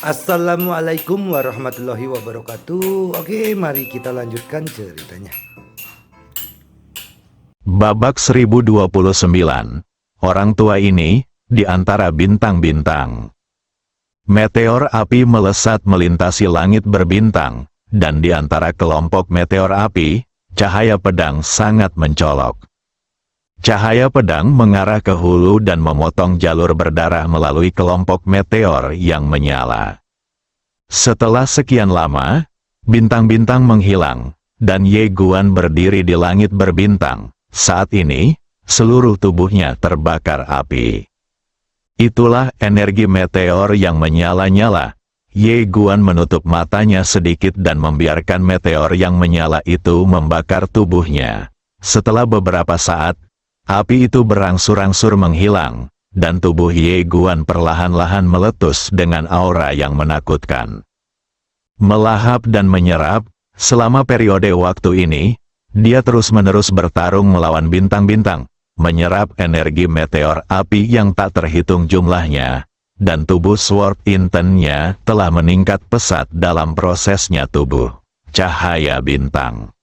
Assalamualaikum warahmatullahi wabarakatuh. Oke, mari kita lanjutkan ceritanya. Babak 1029. Orang tua ini, di antara bintang-bintang. Meteor api melesat melintasi langit berbintang, dan di antara kelompok meteor api, cahaya pedang sangat mencolok. Cahaya pedang mengarah ke hulu dan memotong jalur berdarah melalui kelompok meteor yang menyala. Setelah sekian lama, bintang-bintang menghilang, dan Ye Guan berdiri di langit berbintang. Saat ini, seluruh tubuhnya terbakar api. Itulah energi meteor yang menyala-nyala. Ye Guan menutup matanya sedikit dan membiarkan meteor yang menyala itu membakar tubuhnya. Setelah beberapa saat, api itu berangsur-angsur menghilang, dan tubuh Ye Guan perlahan-lahan meletus dengan aura yang menakutkan. Melahap dan menyerap, selama periode waktu ini, dia terus-menerus bertarung melawan bintang-bintang, menyerap energi meteor api yang tak terhitung jumlahnya, dan tubuh Sword Intennya telah meningkat pesat dalam prosesnya tubuh cahaya bintang.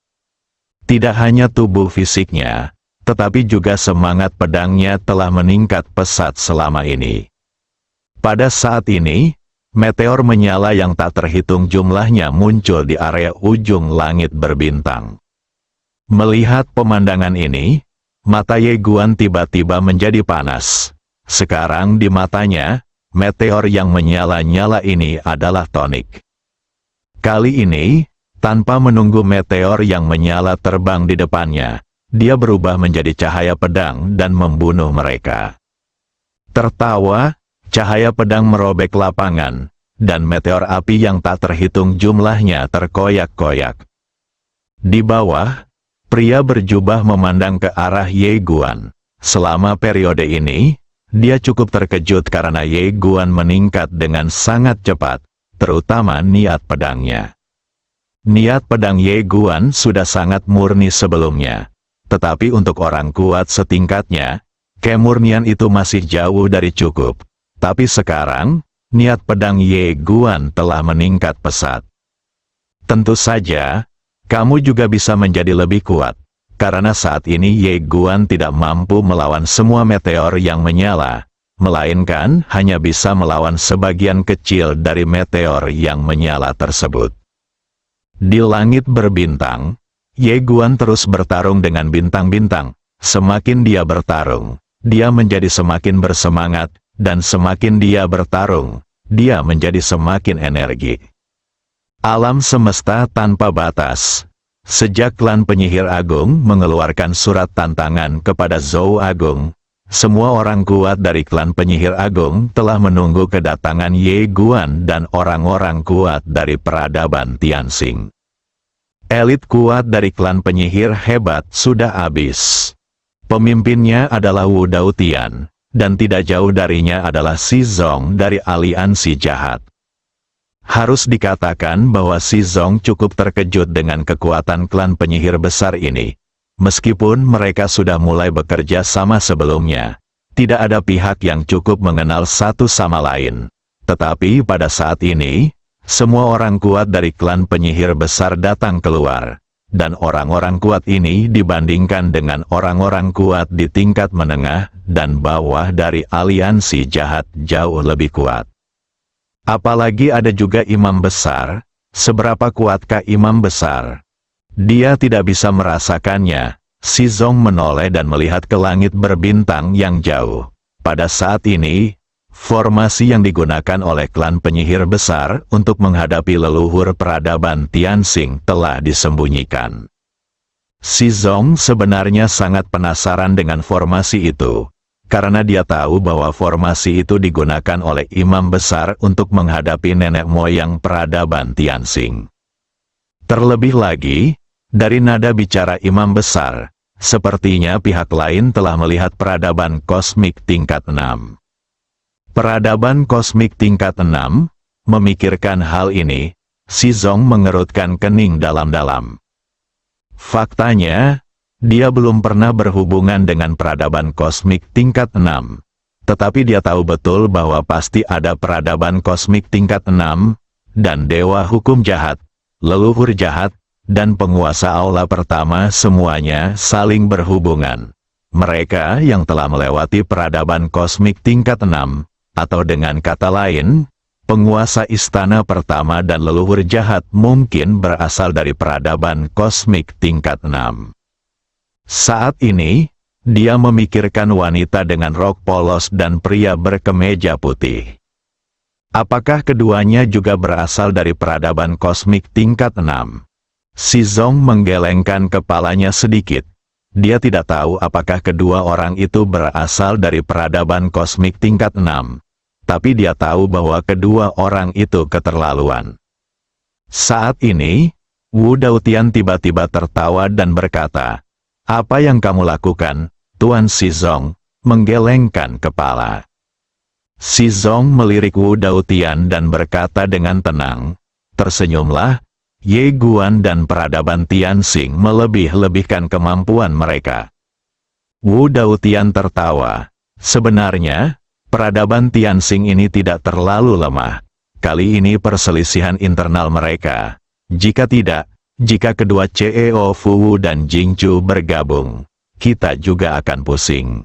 Tidak hanya tubuh fisiknya, tetapi juga semangat pedangnya telah meningkat pesat selama ini. Pada saat ini, meteor menyala yang tak terhitung jumlahnya muncul di area ujung langit berbintang. Melihat pemandangan ini, mata Ye Guan tiba-tiba menjadi panas. Sekarang di matanya, meteor yang menyala-nyala ini adalah tonik. Kali ini, tanpa menunggu meteor yang menyala terbang di depannya, dia berubah menjadi cahaya pedang dan membunuh mereka. Tertawa, cahaya pedang merobek lapangan, dan meteor api yang tak terhitung jumlahnya terkoyak-koyak. Di bawah, pria berjubah memandang ke arah Ye Guan. Selama periode ini, dia cukup terkejut karena Ye Guan meningkat dengan sangat cepat, terutama niat pedangnya. Niat pedang Ye Guan sudah sangat murni sebelumnya. Tetapi untuk orang kuat setingkatnya, kemurnian itu masih jauh dari cukup. Tapi sekarang, niat pedang Ye Guan telah meningkat pesat. Tentu saja, kamu juga bisa menjadi lebih kuat, karena saat ini Ye Guan tidak mampu melawan semua meteor yang menyala, melainkan hanya bisa melawan sebagian kecil dari meteor yang menyala tersebut. Di langit berbintang, Ye Guan terus bertarung dengan bintang-bintang. Semakin dia bertarung, dia menjadi semakin bersemangat, dan semakin dia bertarung, dia menjadi semakin energi. Alam semesta tanpa batas. Sejak klan penyihir agung mengeluarkan surat tantangan kepada Zhou Agung, semua orang kuat dari klan penyihir agung telah menunggu kedatangan Ye Guan dan orang-orang kuat dari peradaban Tianxing. Elit kuat dari klan penyihir hebat sudah habis. Pemimpinnya adalah Wu Dautian, dan tidak jauh darinya adalah Si Zong dari aliansi jahat. Harus dikatakan bahwa Si Zong cukup terkejut dengan kekuatan klan penyihir besar ini. Meskipun mereka sudah mulai bekerja sama sebelumnya, tidak ada pihak yang cukup mengenal satu sama lain. Tetapi pada saat ini, semua orang kuat dari klan penyihir besar datang keluar, dan orang-orang kuat ini dibandingkan dengan orang-orang kuat di tingkat menengah dan bawah dari aliansi jahat jauh lebih kuat. Apalagi ada juga imam besar. Seberapa kuatkah imam besar? Dia tidak bisa merasakannya. Si Zong menoleh dan melihat ke langit berbintang yang jauh. Pada saat ini, formasi yang digunakan oleh klan penyihir besar untuk menghadapi leluhur peradaban Tianxing telah disembunyikan. Si Zong sebenarnya sangat penasaran dengan formasi itu, karena dia tahu bahwa formasi itu digunakan oleh imam besar untuk menghadapi nenek moyang peradaban Tianxing. Terlebih lagi, dari nada bicara imam besar, sepertinya pihak lain telah melihat peradaban kosmik tingkat 6. Peradaban kosmik tingkat 6, memikirkan hal ini, Si Zong mengerutkan kening dalam-dalam. Faktanya, dia belum pernah berhubungan dengan peradaban kosmik tingkat 6. Tetapi dia tahu betul bahwa pasti ada peradaban kosmik tingkat 6, dan dewa hukum jahat, leluhur jahat, dan penguasa aula pertama semuanya saling berhubungan. Mereka yang telah melewati peradaban kosmik tingkat 6, atau dengan kata lain, penguasa istana pertama dan leluhur jahat mungkin berasal dari peradaban kosmik tingkat 6. Saat ini, dia memikirkan wanita dengan rok polos dan pria berkemeja putih. Apakah keduanya juga berasal dari peradaban kosmik tingkat 6? Shizong menggelengkan kepalanya sedikit. Dia tidak tahu apakah kedua orang itu berasal dari peradaban kosmik tingkat 6. Tapi dia tahu bahwa kedua orang itu keterlaluan. Saat ini, Wu Daotian tiba-tiba tertawa dan berkata, "Apa yang kamu lakukan, Tuan Shizong?" Menggelengkan kepala. Shizong melirik Wu Daotian dan berkata dengan tenang, "Tersenyumlah, Ye Guan dan peradaban Tianxing melebih-lebihkan kemampuan mereka." Wu Daotian tertawa. Sebenarnya, peradaban Tianxing ini tidak terlalu lemah. Kali ini perselisihan internal mereka. Jika tidak, jika kedua CEO Fu dan Jingchu bergabung, kita juga akan pusing.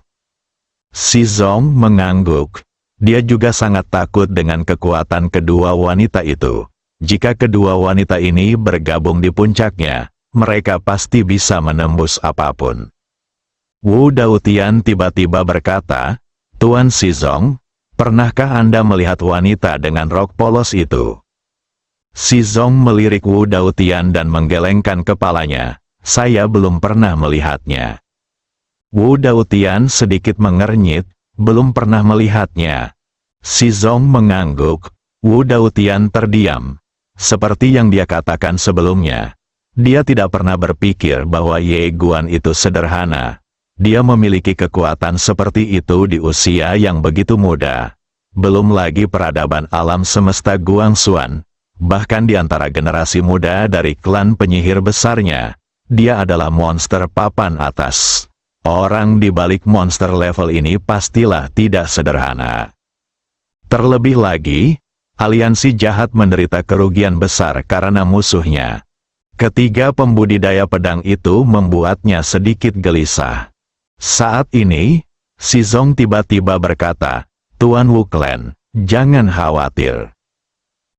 Shizong mengangguk. Dia juga sangat takut dengan kekuatan kedua wanita itu. Jika kedua wanita ini bergabung di puncaknya, mereka pasti bisa menembus apapun. Wu Daotian tiba-tiba berkata, "Tuan Shizong, pernahkah Anda melihat wanita dengan rok polos itu?" Shizong melirik Wu Daotian dan menggelengkan kepalanya. "Saya belum pernah melihatnya." Wu Daotian sedikit mengernyit, "Belum pernah melihatnya." Shizong mengangguk. Wu Daotian terdiam. Seperti yang dia katakan sebelumnya, dia tidak pernah berpikir bahwa Ye Guan itu sederhana. Dia memiliki kekuatan seperti itu di usia yang begitu muda. Belum lagi peradaban alam semesta Guangxuan. Bahkan di antara generasi muda dari klan penyihir besarnya, dia adalah monster papan atas. Orang di balik monster level ini pastilah tidak sederhana. Terlebih lagi, aliansi jahat menderita kerugian besar karena musuhnya. Ketiga pembudidaya pedang itu membuatnya sedikit gelisah. Saat ini, Shizong tiba-tiba berkata, "Tuan Wu Clan, jangan khawatir."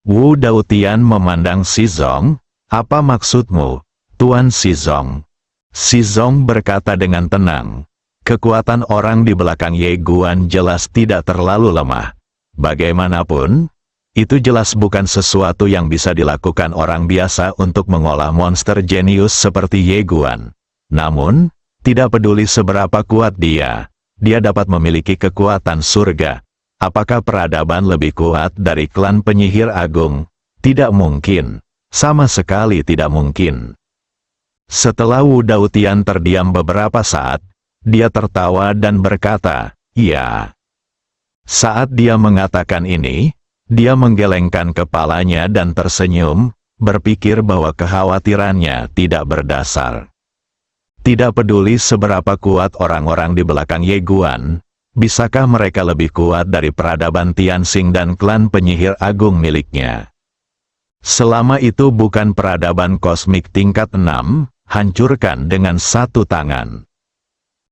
Wu Daotian memandang Shizong, "Apa maksudmu, Tuan Shizong?" Shizong berkata dengan tenang, "Kekuatan orang di belakang Ye Guan jelas tidak terlalu lemah. Bagaimanapun, itu jelas bukan sesuatu yang bisa dilakukan orang biasa untuk mengolah monster jenius seperti Ye Guan. Namun, tidak peduli seberapa kuat dia dapat memiliki kekuatan surga. Apakah peradaban lebih kuat dari klan penyihir agung? Tidak mungkin. Sama sekali tidak mungkin." Setelah Wu Daotian terdiam beberapa saat, dia tertawa dan berkata, "Iya." Saat dia mengatakan ini, dia menggelengkan kepalanya dan tersenyum, berpikir bahwa kekhawatirannya tidak berdasar. Tidak peduli seberapa kuat orang-orang di belakang Ye Guan, bisakah mereka lebih kuat dari peradaban Tianxing dan klan penyihir agung miliknya? Selama itu bukan peradaban kosmik tingkat 6, hancurkan dengan satu tangan.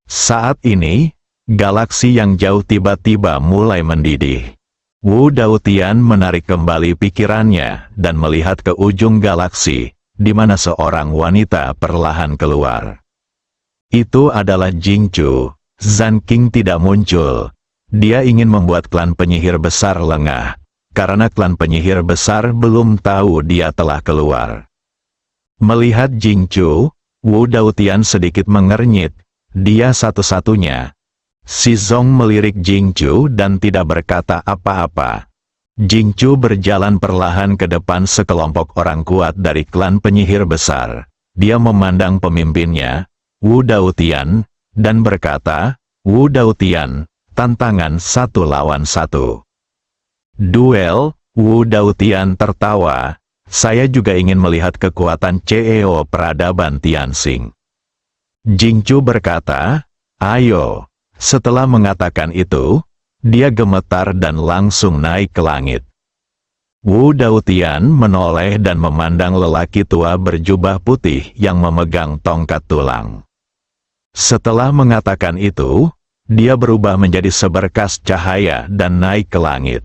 Saat ini, galaksi yang jauh tiba-tiba mulai mendidih. Wu Daotian menarik kembali pikirannya dan melihat ke ujung galaksi, di mana seorang wanita perlahan keluar. Itu adalah Jingchu. Zhan Qing tidak muncul. Dia ingin membuat klan penyihir besar lengah, karena klan penyihir besar belum tahu dia telah keluar. Melihat Jingchu, Wu Daotian sedikit mengernyit. Dia satu-satunya. Shizong melirik Jingchu dan tidak berkata apa-apa. Jingchu berjalan perlahan ke depan sekelompok orang kuat dari klan penyihir besar. Dia memandang pemimpinnya, Wu Daotian, dan berkata, "Wu Daotian, tantangan 1 lawan 1. Duel." Wu Daotian tertawa. "Saya juga ingin melihat kekuatan CEO peradaban Tianxing." Jingchu berkata, "Ayo." Setelah mengatakan itu, dia gemetar dan langsung naik ke langit. Wu Daotian menoleh dan memandang lelaki tua berjubah putih yang memegang tongkat tulang. Setelah mengatakan itu, dia berubah menjadi seberkas cahaya dan naik ke langit.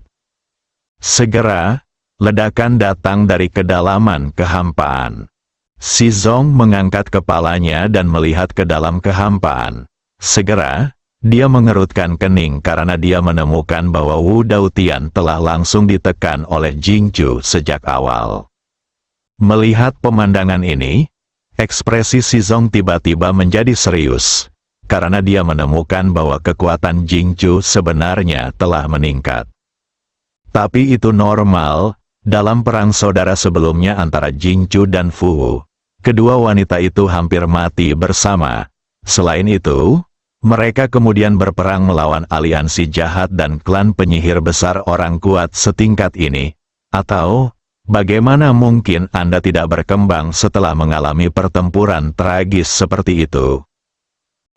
Segera, ledakan datang dari kedalaman kehampaan. Shizong mengangkat kepalanya dan melihat ke dalam kehampaan. Segera, dia mengerutkan kening karena dia menemukan bahwa Wu Daotian telah langsung ditekan oleh Jingchu sejak awal. Melihat pemandangan ini, ekspresi Shizong tiba-tiba menjadi serius, karena dia menemukan bahwa kekuatan Jingchu sebenarnya telah meningkat. Tapi itu normal, dalam perang saudara sebelumnya antara Jingchu dan Fu, kedua wanita itu hampir mati bersama. Selain itu, mereka kemudian berperang melawan aliansi jahat dan klan penyihir besar orang kuat setingkat ini. Atau, bagaimana mungkin Anda tidak berkembang setelah mengalami pertempuran tragis seperti itu?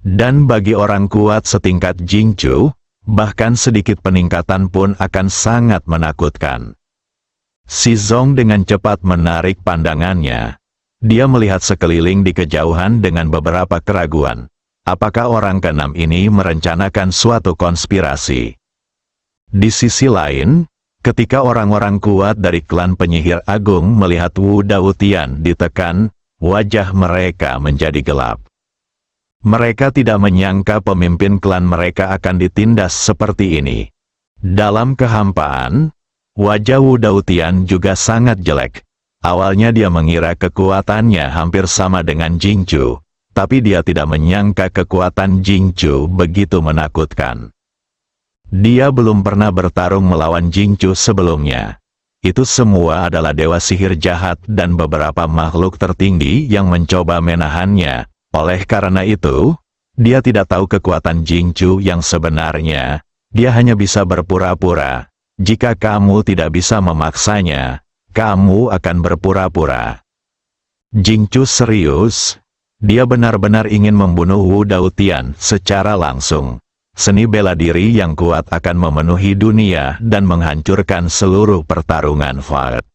Dan bagi orang kuat setingkat Jingchu, bahkan sedikit peningkatan pun akan sangat menakutkan. Shizong dengan cepat menarik pandangannya. Dia melihat sekeliling di kejauhan dengan beberapa keraguan. Apakah orang keenam ini merencanakan suatu konspirasi? Di sisi lain, ketika orang-orang kuat dari klan penyihir agung melihat Wu Daotian ditekan, wajah mereka menjadi gelap. Mereka tidak menyangka pemimpin klan mereka akan ditindas seperti ini. Dalam kehampaan, wajah Wu Daotian juga sangat jelek. Awalnya dia mengira kekuatannya hampir sama dengan Jingchu. Tapi dia tidak menyangka kekuatan Jingchu begitu menakutkan. Dia belum pernah bertarung melawan Jingchu sebelumnya. Itu semua adalah dewa sihir jahat dan beberapa makhluk tertinggi yang mencoba menahannya. Oleh karena itu, dia tidak tahu kekuatan Jingchu yang sebenarnya. Dia hanya bisa berpura-pura. Jika kamu tidak bisa memaksanya, kamu akan berpura-pura. Jingchu serius. Dia benar-benar ingin membunuh Wu Daotian secara langsung. Seni bela diri yang kuat akan memenuhi dunia dan menghancurkan seluruh pertarungan fight.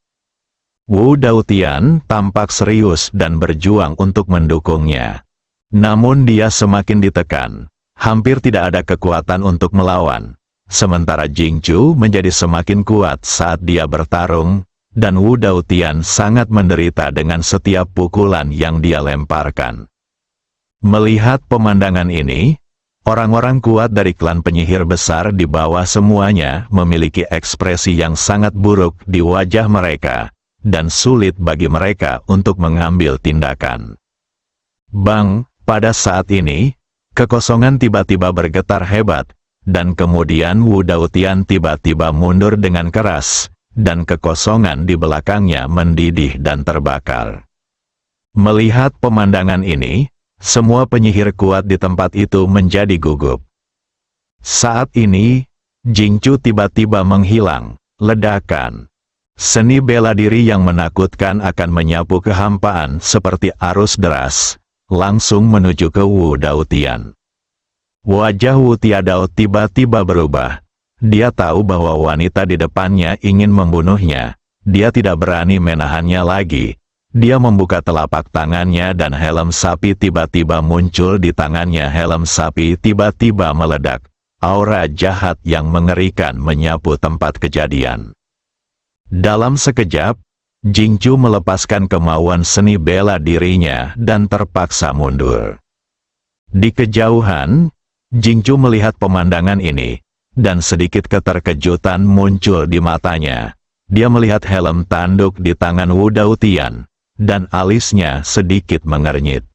Wu Daotian tampak serius dan berjuang untuk mendukungnya. Namun dia semakin ditekan. Hampir tidak ada kekuatan untuk melawan. Sementara Jingchu menjadi semakin kuat saat dia bertarung. Dan Wu Daotian sangat menderita dengan setiap pukulan yang dia lemparkan. Melihat pemandangan ini, orang-orang kuat dari klan penyihir besar di bawah semuanya memiliki ekspresi yang sangat buruk di wajah mereka, dan sulit bagi mereka untuk mengambil tindakan. Bang, pada saat ini, kekosongan tiba-tiba bergetar hebat, dan kemudian Wu Daotian tiba-tiba mundur dengan keras. Dan kekosongan di belakangnya mendidih dan terbakar. Melihat pemandangan ini, semua penyihir kuat di tempat itu menjadi gugup. Saat ini, Jingchu tiba-tiba menghilang. Ledakan. Seni bela diri yang menakutkan akan menyapu kehampaan seperti arus deras, langsung menuju ke Wu Daotian. Wajah Wu Tiadao tiba-tiba berubah. Dia tahu bahwa wanita di depannya ingin membunuhnya. Dia tidak berani menahannya lagi. Dia membuka telapak tangannya dan helm sapi tiba-tiba muncul di tangannya. Helm sapi tiba-tiba meledak. Aura jahat yang mengerikan menyapu tempat kejadian. Dalam sekejap, Jingchu melepaskan kemauan seni bela dirinya dan terpaksa mundur. Di kejauhan, Jingchu melihat pemandangan ini. Dan sedikit keterkejutan muncul di matanya. Dia melihat helm tanduk di tangan Wu Daotian, dan alisnya sedikit mengernyit.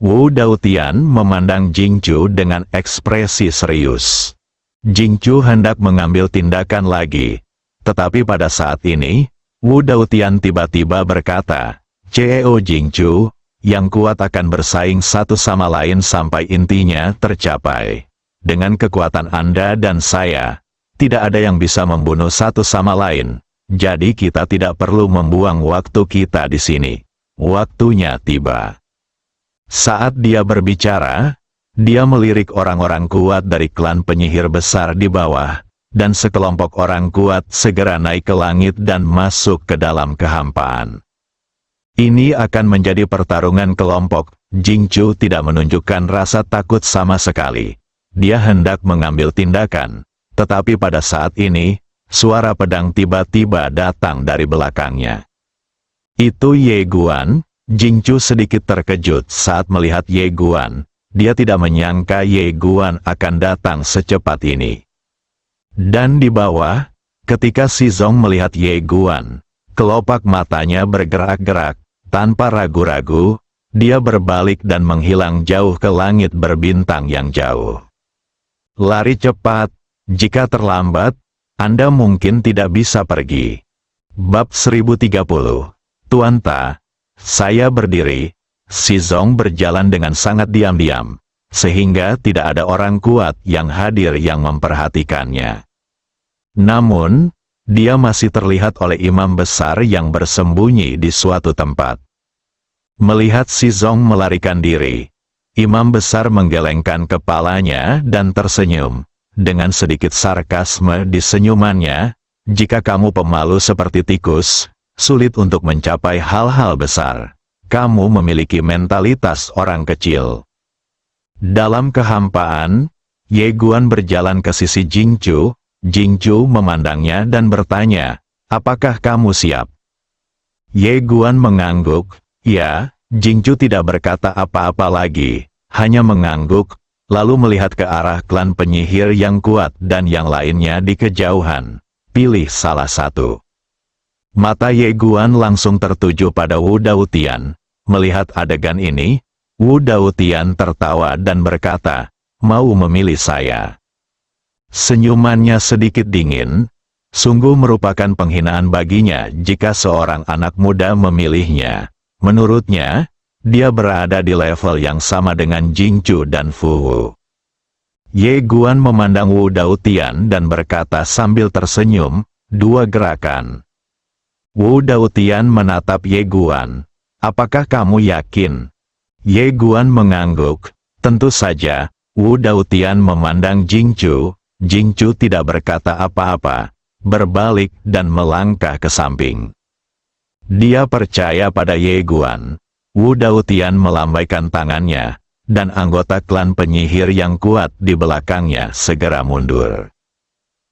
Wu Daotian memandang Jingchu dengan ekspresi serius. Jingchu hendak mengambil tindakan lagi, tetapi pada saat ini, Wu Daotian tiba-tiba berkata, "CEO Jingchu, yang kuat akan bersaing satu sama lain sampai intinya tercapai. Dengan kekuatan Anda dan saya, tidak ada yang bisa membunuh satu sama lain. Jadi kita tidak perlu membuang waktu kita di sini. Waktunya tiba." Saat dia berbicara, dia melirik orang-orang kuat dari klan penyihir besar di bawah, dan sekelompok orang kuat segera naik ke langit dan masuk ke dalam kehampaan. Ini akan menjadi pertarungan kelompok. Jingchu tidak menunjukkan rasa takut sama sekali. Dia hendak mengambil tindakan, tetapi pada saat ini, suara pedang tiba-tiba datang dari belakangnya. Itu Ye Guan. Jingchu sedikit terkejut saat melihat Ye Guan. Dia tidak menyangka Ye Guan akan datang secepat ini. Dan di bawah, ketika Si Zong melihat Ye Guan, kelopak matanya bergerak-gerak. Tanpa ragu-ragu, dia berbalik dan menghilang jauh ke langit berbintang yang jauh. Lari cepat, jika terlambat, Anda mungkin tidak bisa pergi. Bab 1030. Tuan Ta, saya berdiri. Si Zong berjalan dengan sangat diam-diam, sehingga tidak ada orang kuat yang hadir yang memperhatikannya. Namun, dia masih terlihat oleh imam besar yang bersembunyi di suatu tempat. Melihat Si Zong melarikan diri, imam besar menggelengkan kepalanya dan tersenyum. Dengan sedikit sarkasme di senyumannya, jika kamu pemalu seperti tikus, sulit untuk mencapai hal-hal besar. Kamu memiliki mentalitas orang kecil. Dalam kehampaan, Ye Guan berjalan ke sisi Jingchu. Jingchu memandangnya dan bertanya, apakah kamu siap? Ye Guan mengangguk. Ya. Jingchu tidak berkata apa-apa lagi, hanya mengangguk, lalu melihat ke arah klan penyihir yang kuat dan yang lainnya di kejauhan. Pilih salah satu. Mata Ye Guan langsung tertuju pada Wu Daotian. Melihat adegan ini, Wu Daotian tertawa dan berkata, mau memilih saya. Senyumannya sedikit dingin. Sungguh merupakan penghinaan baginya jika seorang anak muda memilihnya. Menurutnya, dia berada di level yang sama dengan Jingchu dan Fu Wu. Ye Guan memandang Wu Daotian dan berkata sambil tersenyum, dua gerakan. Wu Daotian menatap Ye Guan. Apakah kamu yakin? Ye Guan mengangguk. Tentu saja. Wu Daotian memandang Jingchu. Jingchu tidak berkata apa-apa, berbalik dan melangkah ke samping. Dia percaya pada Ye Guan. Wu Daotian melambaikan tangannya, dan anggota klan penyihir yang kuat di belakangnya segera mundur.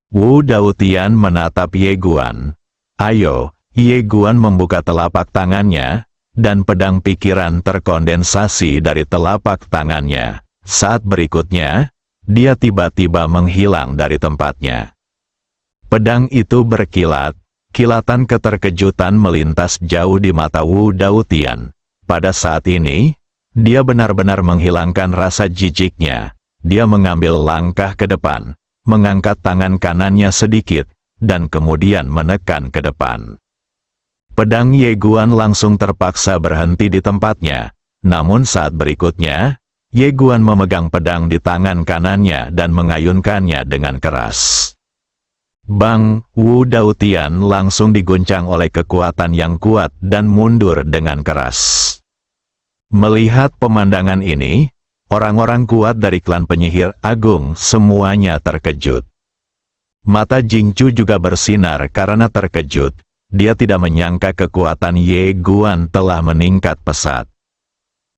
Wu Daotian menatap Ye Guan. Ayo, Ye Guan membuka telapak tangannya, dan pedang pikiran terkondensasi dari telapak tangannya. Saat berikutnya, dia tiba-tiba menghilang dari tempatnya. Pedang itu berkilat, kilatan keterkejutan melintas jauh di mata Wu Daotian. Pada saat ini, dia benar-benar menghilangkan rasa jijiknya. Dia mengambil langkah ke depan, mengangkat tangan kanannya sedikit, dan kemudian menekan ke depan. Pedang Ye Guan langsung terpaksa berhenti di tempatnya, namun saat berikutnya, Ye Guan memegang pedang di tangan kanannya dan mengayunkannya dengan keras. Bang, Wu Daotian langsung diguncang oleh kekuatan yang kuat dan mundur dengan keras. Melihat pemandangan ini, orang-orang kuat dari klan penyihir agung semuanya terkejut. Mata Jingchu juga bersinar karena terkejut. Dia tidak menyangka kekuatan Ye Guan telah meningkat pesat.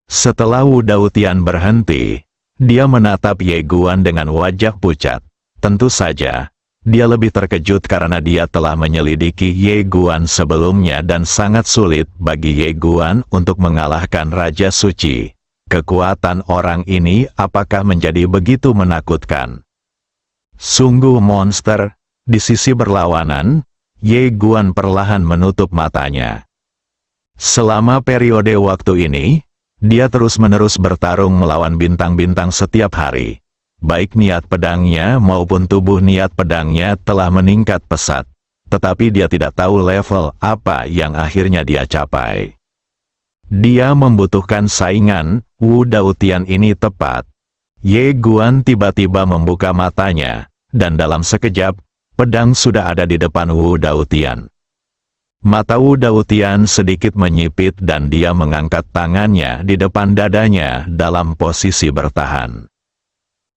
Setelah Wu Daotian berhenti, dia menatap Ye Guan dengan wajah pucat. Tentu saja, dia lebih terkejut karena dia telah menyelidiki Ye Guan sebelumnya dan sangat sulit bagi Ye Guan untuk mengalahkan Raja Suci. Kekuatan orang ini apakah menjadi begitu menakutkan? Sungguh monster. Di sisi berlawanan, Ye Guan perlahan menutup matanya. Selama periode waktu ini, dia terus-menerus bertarung melawan bintang-bintang setiap hari. Baik niat pedangnya maupun tubuh niat pedangnya telah meningkat pesat. Tetapi dia tidak tahu level apa yang akhirnya dia capai. Dia membutuhkan saingan. Wu Daotian ini tepat. Ye Guan tiba-tiba membuka matanya, dan dalam sekejap, pedang sudah ada di depan Wu Daotian. Mata Wu Daotian sedikit menyipit dan dia mengangkat tangannya di depan dadanya dalam posisi bertahan.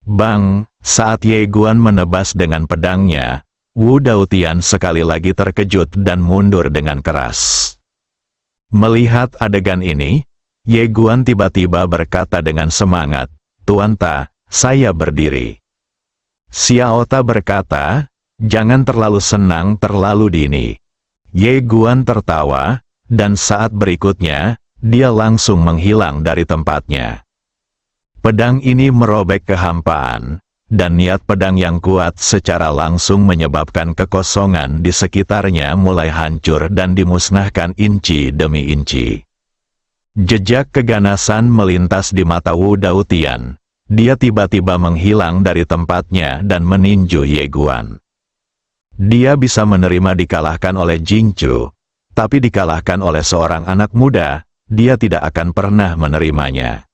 Bang! Saat Ye Guan menebas dengan pedangnya, Wu Daotian sekali lagi terkejut dan mundur dengan keras. Melihat adegan ini, Ye Guan tiba-tiba berkata dengan semangat, "Tuan Ta, saya berdiri." Xiao Ta berkata, "Jangan terlalu senang terlalu dini." Ye Guan tertawa, dan saat berikutnya, dia langsung menghilang dari tempatnya. Pedang ini merobek kehampaan, dan niat pedang yang kuat secara langsung menyebabkan kekosongan di sekitarnya mulai hancur dan dimusnahkan inci demi inci. Jejak keganasan melintas di mata Wu Daotian. Dia tiba-tiba menghilang dari tempatnya dan meninju Ye Guan. Dia bisa menerima dikalahkan oleh Jing Chu, tapi dikalahkan oleh seorang anak muda, dia tidak akan pernah menerimanya.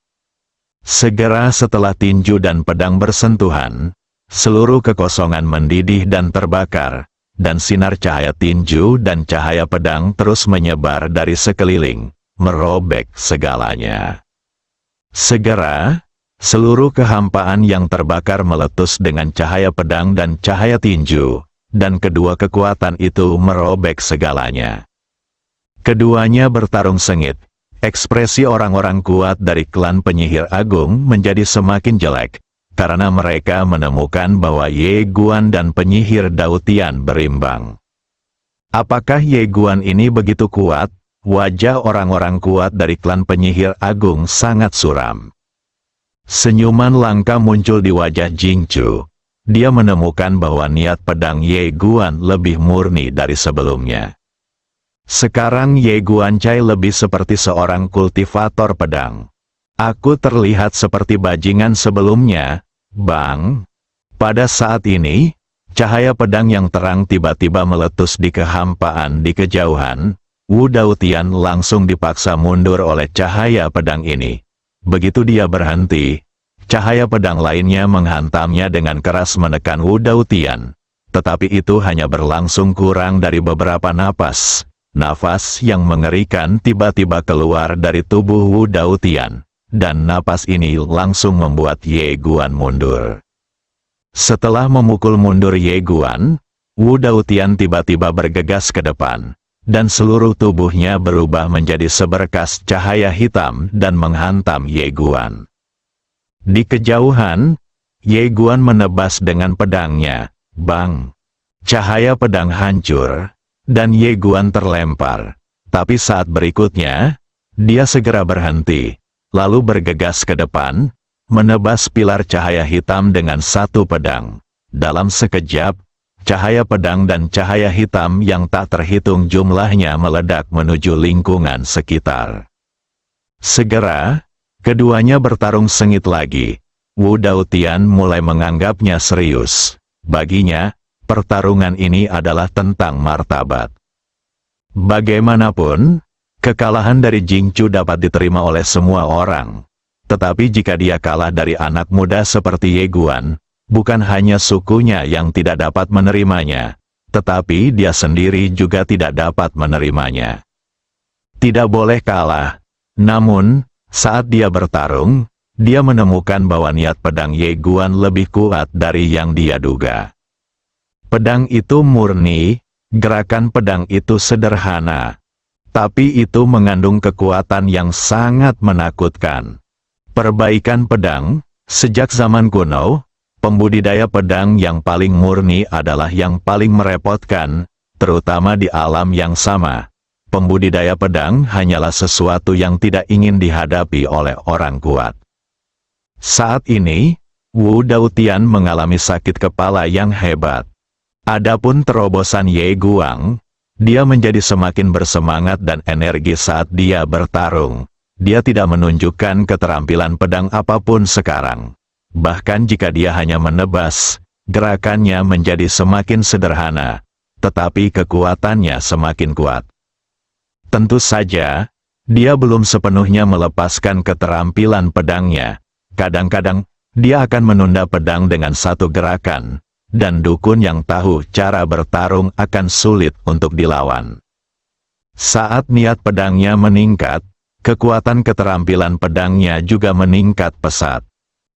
Segera setelah tinju dan pedang bersentuhan, seluruh kekosongan mendidih dan terbakar, dan sinar cahaya tinju dan cahaya pedang terus menyebar dari sekeliling, merobek segalanya. Segera, seluruh kehampaan yang terbakar meletus dengan cahaya pedang dan cahaya tinju, dan kedua kekuatan itu merobek segalanya. Keduanya bertarung sengit. Ekspresi orang-orang kuat dari klan penyihir agung menjadi semakin jelek, karena mereka menemukan bahwa Ye Guan dan penyihir Daotian berimbang. Apakah Ye Guan ini begitu kuat? Wajah orang-orang kuat dari klan penyihir agung sangat suram. Senyuman langka muncul di wajah Jing Chu. Dia menemukan bahwa niat pedang Ye Guan lebih murni dari sebelumnya. Sekarang Ye Guancai lebih seperti seorang kultivator pedang. Aku terlihat seperti bajingan sebelumnya, Bang. Pada saat ini, cahaya pedang yang terang tiba-tiba meletus di kehampaan di kejauhan. Wu Daotian langsung dipaksa mundur oleh cahaya pedang ini. Begitu dia berhenti, cahaya pedang lainnya menghantamnya dengan keras menekan Wu Daotian. Tetapi itu hanya berlangsung kurang dari beberapa napas. Nafas yang mengerikan tiba-tiba keluar dari tubuh Wu Daotian, dan napas ini langsung membuat Ye Guan mundur. Setelah memukul mundur Ye Guan, Wu Daotian tiba-tiba bergegas ke depan, dan seluruh tubuhnya berubah menjadi seberkas cahaya hitam dan menghantam Ye Guan. Di kejauhan, Ye Guan menebas dengan pedangnya, bang! Cahaya pedang hancur, dan Ye Guan terlempar. Tapi saat berikutnya, dia segera berhenti, lalu bergegas ke depan, menebas pilar cahaya hitam dengan satu pedang. Dalam sekejap, cahaya pedang dan cahaya hitam yang tak terhitung jumlahnya meledak menuju lingkungan sekitar. Segera, keduanya bertarung sengit lagi. Wu Daotian mulai menganggapnya serius. Baginya, pertarungan ini adalah tentang martabat. Bagaimanapun, kekalahan dari Jing Chu dapat diterima oleh semua orang. Tetapi jika dia kalah dari anak muda seperti Ye Guan, bukan hanya sukunya yang tidak dapat menerimanya, tetapi dia sendiri juga tidak dapat menerimanya. Tidak boleh kalah. Namun, saat dia bertarung, dia menemukan bahwa niat pedang Ye Guan lebih kuat dari yang dia duga. Pedang itu murni, gerakan pedang itu sederhana, tapi itu mengandung kekuatan yang sangat menakutkan. Perbaikan pedang, sejak zaman kuno, pembudidaya pedang yang paling murni adalah yang paling merepotkan, terutama di alam yang sama. Pembudidaya pedang hanyalah sesuatu yang tidak ingin dihadapi oleh orang kuat. Saat ini, Wu Daotian mengalami sakit kepala yang hebat. Adapun terobosan Ye Guan, dia menjadi semakin bersemangat dan energi saat dia bertarung. Dia tidak menunjukkan keterampilan pedang apapun sekarang. Bahkan jika dia hanya menebas, gerakannya menjadi semakin sederhana, tetapi kekuatannya semakin kuat. Tentu saja, dia belum sepenuhnya melepaskan keterampilan pedangnya. Kadang-kadang, dia akan menunda pedang dengan satu gerakan. Dan dukun yang tahu cara bertarung akan sulit untuk dilawan. Saat niat pedangnya meningkat, kekuatan keterampilan pedangnya juga meningkat pesat.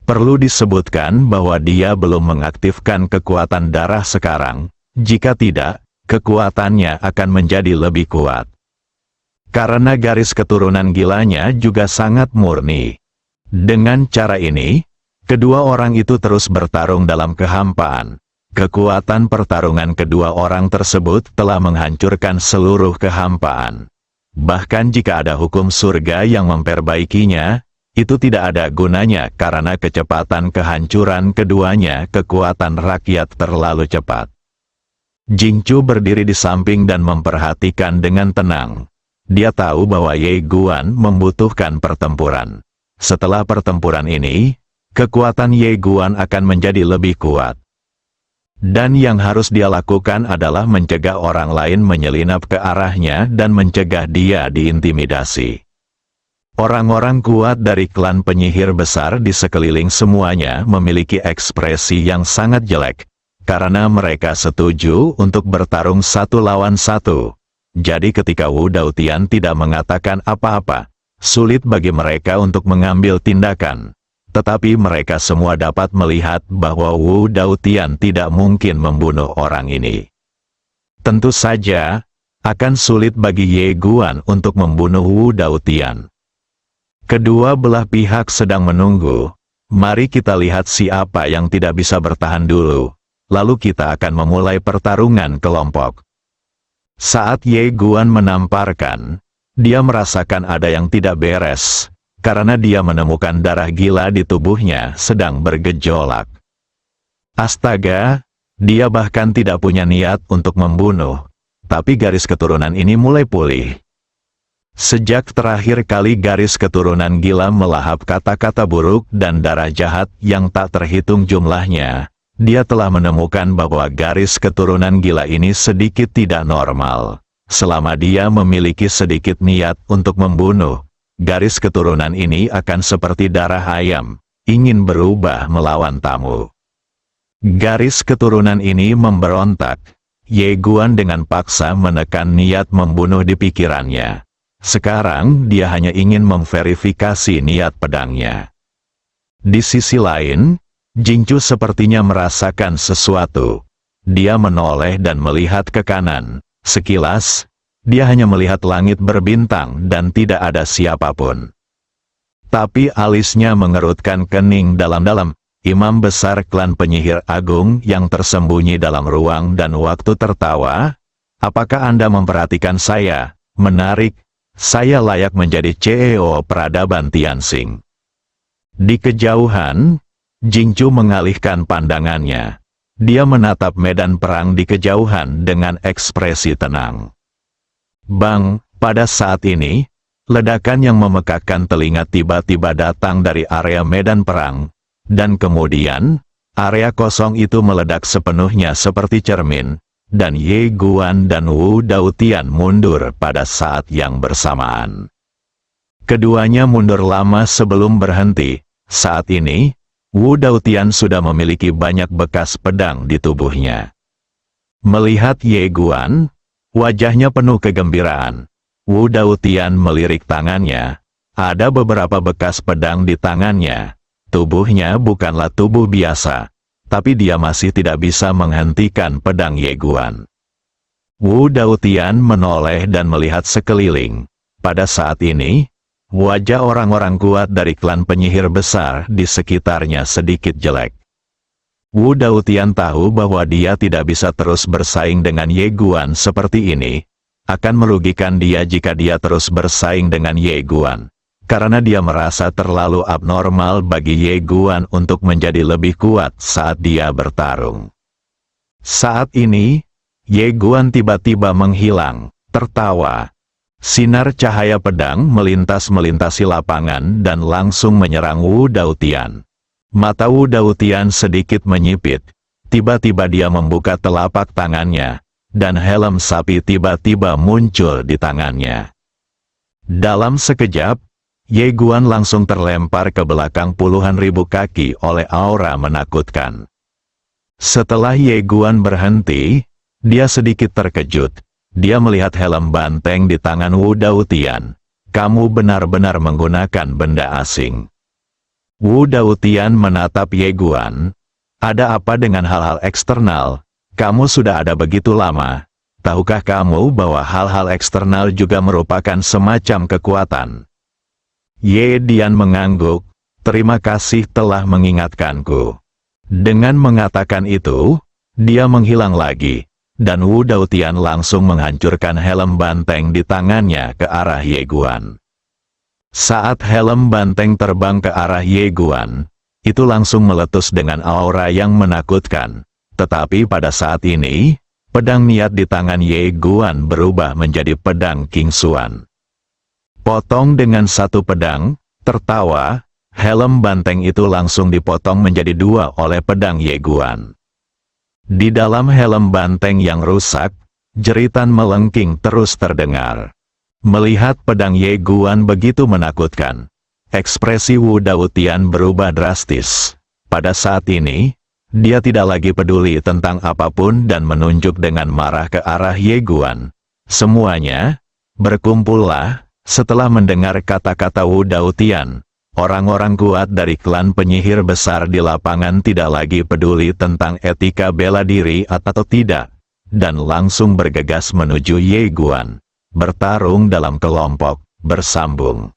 Perlu disebutkan bahwa dia belum mengaktifkan kekuatan darah sekarang. Jika tidak, kekuatannya akan menjadi lebih kuat. Karena garis keturunan gilanya juga sangat murni. Dengan cara ini, kedua orang itu terus bertarung dalam kehampaan. Kekuatan pertarungan kedua orang tersebut telah menghancurkan seluruh kehampaan. Bahkan jika ada hukum surga yang memperbaikinya, itu tidak ada gunanya karena kecepatan kehancuran keduanya. Kekuatan rakyat terlalu cepat. Jingchu berdiri di samping dan memperhatikan dengan tenang. Dia tahu bahwa Ye Guan membutuhkan pertempuran. Setelah pertempuran ini, kekuatan Ye Guan akan menjadi lebih kuat. Dan yang harus dia lakukan adalah mencegah orang lain menyelinap ke arahnya dan mencegah dia diintimidasi. Orang-orang kuat dari klan penyihir besar di sekeliling semuanya memiliki ekspresi yang sangat jelek, karena mereka setuju untuk bertarung satu lawan satu. Jadi ketika Wu Daotian tidak mengatakan apa-apa, sulit bagi mereka untuk mengambil tindakan. Tetapi mereka semua dapat melihat bahwa Wu Daotian tidak mungkin membunuh orang ini. Tentu saja, akan sulit bagi Ye Guan untuk membunuh Wu Daotian. Kedua belah pihak sedang menunggu. Mari kita lihat siapa yang tidak bisa bertahan dulu. Lalu kita akan memulai pertarungan kelompok. Saat Ye Guan menamparkan, dia merasakan ada yang tidak beres, karena dia menemukan darah gila di tubuhnya sedang bergejolak. Astaga, dia bahkan tidak punya niat untuk membunuh, tapi garis keturunan ini mulai pulih. Sejak terakhir kali garis keturunan gila melahap kata-kata buruk dan darah jahat yang tak terhitung jumlahnya, dia telah menemukan bahwa garis keturunan gila ini sedikit tidak normal. Selama dia memiliki sedikit niat untuk membunuh, garis keturunan ini akan seperti darah ayam, ingin berubah melawan tamu. Garis keturunan ini memberontak. Ye Guan dengan paksa menekan niat membunuh di pikirannya. Sekarang dia hanya ingin memverifikasi niat pedangnya. Di sisi lain, Jingchu sepertinya merasakan sesuatu. Dia menoleh dan melihat ke kanan. Sekilas, dia hanya melihat langit berbintang dan tidak ada siapapun. Tapi alisnya mengerutkan kening dalam-dalam. Imam besar klan penyihir agung yang tersembunyi dalam ruang dan waktu tertawa. Apakah Anda memperhatikan saya? Menarik. Saya layak menjadi CEO peradaban Tianxing. Di kejauhan, Jingchu mengalihkan pandangannya. Dia menatap medan perang di kejauhan dengan ekspresi tenang. Bang, pada saat ini, ledakan yang memekakkan telinga tiba-tiba datang dari area medan perang, dan kemudian, area kosong itu meledak sepenuhnya seperti cermin, dan Ye Guan dan Wu Daotian mundur pada saat yang bersamaan. Keduanya mundur lama sebelum berhenti. Saat ini, Wu Daotian sudah memiliki banyak bekas pedang di tubuhnya. Melihat Ye Guan, wajahnya penuh kegembiraan. Wu Daotian melirik tangannya. Ada beberapa bekas pedang di tangannya. Tubuhnya bukanlah tubuh biasa, tapi dia masih tidak bisa menghentikan pedang Ye Guan. Wu Daotian menoleh dan melihat sekeliling. Pada saat ini, wajah orang-orang kuat dari klan penyihir besar di sekitarnya sedikit jelek. Wu Daotian tahu bahwa dia tidak bisa terus bersaing dengan Ye Guan seperti ini. Akan merugikan dia jika dia terus bersaing dengan Ye Guan. Karena dia merasa terlalu abnormal bagi Ye Guan untuk menjadi lebih kuat saat dia bertarung. Saat ini, Ye Guan tiba-tiba menghilang, tertawa. Sinar cahaya pedang melintasi lapangan dan langsung menyerang Wu Daotian. Mata Wu Daotian sedikit menyipit. Tiba-tiba dia membuka telapak tangannya, dan helm sapi tiba-tiba muncul di tangannya. Dalam sekejap, Ye Guan langsung terlempar ke belakang puluhan ribu kaki oleh aura menakutkan. Setelah Ye Guan berhenti, dia sedikit terkejut. Dia melihat helm banteng di tangan Wu Daotian. Kamu benar-benar menggunakan benda asing. Wu Daotian menatap Ye Guan. Ada apa dengan hal-hal eksternal? Kamu sudah ada begitu lama. Tahukah kamu bahwa hal-hal eksternal juga merupakan semacam kekuatan? Ye Dian mengangguk. Terima kasih telah mengingatkanku. Dengan mengatakan itu, dia menghilang lagi, dan Wu Daotian langsung menghancurkan helm banteng di tangannya ke arah Ye Guan. Saat helm banteng terbang ke arah Ye Guan, itu langsung meletus dengan aura yang menakutkan. Tetapi pada saat ini, pedang niat di tangan Ye Guan berubah menjadi pedang King Xuan. Potong dengan satu pedang, tertawa, helm banteng itu langsung dipotong menjadi dua oleh pedang Ye Guan. Di dalam helm banteng yang rusak, jeritan melengking terus terdengar. Melihat pedang Ye Guan begitu menakutkan, ekspresi Wu Daotian berubah drastis. Pada saat ini, dia tidak lagi peduli tentang apapun dan menunjuk dengan marah ke arah Ye Guan. Semuanya, berkumpullah. Setelah mendengar kata-kata Wu Daotian, orang-orang kuat dari klan penyihir besar di lapangan tidak lagi peduli tentang etika bela diri atau tidak, dan langsung bergegas menuju Ye Guan. Bertarung dalam kelompok, bersambung.